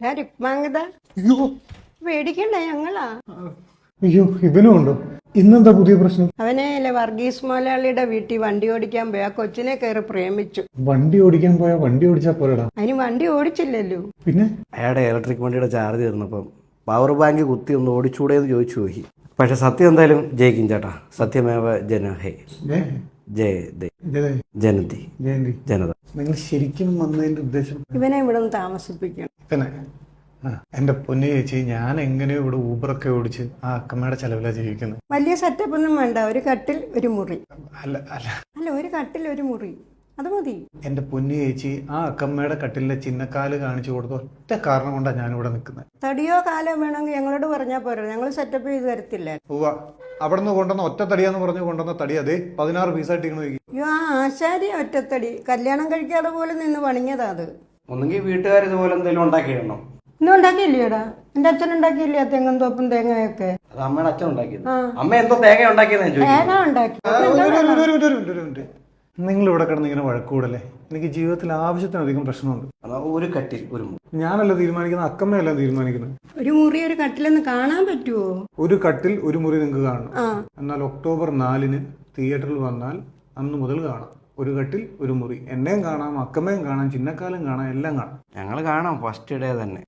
രുക്മാംഗത അയ്യോ പേടിക്കണ്ട ഞങ്ങളാ. അയ്യോ ഇവനും ഉണ്ടോ? ഇന്നെന്താ പുതിയ പ്രശ്നം? അവനെ വർഗീസ് മുതലാളിയുടെ വീട്ടിൽ വണ്ടി ഓടിക്കാൻ പോയി ആ കൊച്ചിനെ കയറി പ്രേമിച്ചു. വണ്ടി ഓടിക്കാൻ പോയാ വണ്ടി ഓടിച്ചാ പോരടാ. അതിന് വണ്ടി ഓടിച്ചില്ലല്ലോ. പിന്നെ അയാളുടെ ഇലക്ട്രിക് വണ്ടിയുടെ ചാർജ് തീർന്നപ്പം പവർ ബാങ്ക് കുത്തി ഒന്ന് ഓടിച്ചൂടെ എന്ന് ചോദിച്ചു പോയി. പക്ഷെ സത്യം എന്തായാലും ജയിക്കും ചേട്ടാ. സത്യമേവ ജനഹേ ഏ, ജയ ഇതേ, ജനതി ജയന്തി, ജനത. നിങ്ങൾ ശരിക്കും വന്നതിന്റെ ഉദ്ദേശം? ഇവനെ ഇവിടെ നിന്ന് താമസിപ്പിക്കണം. പിന്നെ എന്റെ പൊന്നു ചേച്ചി, ഞാൻ എങ്ങനെയോ ഇവിടെ ഊബറൊക്കെ ഓടിച്ച് ആ അക്കമ്മയുടെ ചെലവിലാ ജീവിക്കുന്നത്. വലിയ സെറ്റപ്പ് ഒന്നും വേണ്ട. ഒരു കട്ടിൽ ഒരു മുറി. അല്ല അല്ല അല്ല, ഒരു കട്ടിൽ ഒരു മുറി, അത് മതി. എന്റെ പൊന്നു ചേച്ചി, ആ അക്കമ്മയുടെ കട്ടിലെ ചിന്നക്കാല് കാണിച്ചു കൊടുത്ത ഒറ്റ കാരണം കൊണ്ടാണ് ഞാനിവിടെ നിൽക്കുന്നത്. തടിയോ കാലോ വേണമെങ്കിൽ ഞങ്ങളോട് പറഞ്ഞാൽ പോരാ, ഞങ്ങൾ സെറ്റപ്പ് ചെയ്ത് തരത്തില്ല. ഉവ്വ, അവിടെ നിന്ന് കൊണ്ടുവന്ന ഒറ്റ തടിയാന്ന് പറഞ്ഞു കൊണ്ടുവന്ന തടി അതേ 16 പീസായിട്ടിരിക്കണ. അയ്യോ, ആ ആശാരി ഒറ്റത്തടി കല്യാണം കഴിക്കാതെ പോലെ നിന്ന് പണിഞ്ഞതാ അത്. ഒന്നെങ്കിൽ വീട്ടുകാർ ഇതുപോലെ എന്തെങ്കിലും ഉണ്ടാക്കിയിടണം. ഇന്നും ഉണ്ടാക്കിയില്ലേടാ? എന്റെ അച്ഛൻ ഉണ്ടാക്കിയില്ലേ ആ തെങ്ങും തോപ്പും തേങ്ങയൊക്കെ? അത് അമ്മയുടെ അച്ഛൻ ഉണ്ടാക്കിയത്. അമ്മ എന്തോ തേങ്ങ ഉണ്ടാക്കിയെന്ന് ചോദിച്ചു. തേങ്ങ ഉണ്ടാക്കി. നിങ്ങൾ ഇവിടെ കിടന്ന് ഇങ്ങനെ വഴക്കൂടല്ലേ? എനിക്ക് ജീവിതത്തിൽ ആവശ്യത്തിനധികം പ്രശ്നമുണ്ട്. ഒരു കട്ടിൽ ഒരു മുറി. ഞാനല്ല തീരുമാനിക്കുന്നത്, അക്കമ്മയല്ല തീരുമാനിക്കുന്നത്. ഒരു മുറി ഒരു കട്ടിലൊന്ന് കാണാൻ പറ്റുമോ? ഒരു കട്ടിൽ ഒരു മുറി നിങ്ങൾക്ക് കാണണം. ആ, എന്നാൽ ഒക്ടോബർ 4-ന് തിയേറ്ററിൽ വന്നാൽ അന്ന് മുതൽ കാണാം. ഒരു കട്ടിൽ ഒരു മുറി. എന്നെയും കാണാം, അക്കമ്മയും കാണാം, ചിന്നക്കാലും കാണാം, എല്ലാം കാണാം. ഞങ്ങൾ കാണാം ഫസ്റ്റ് ഡേ തന്നെ.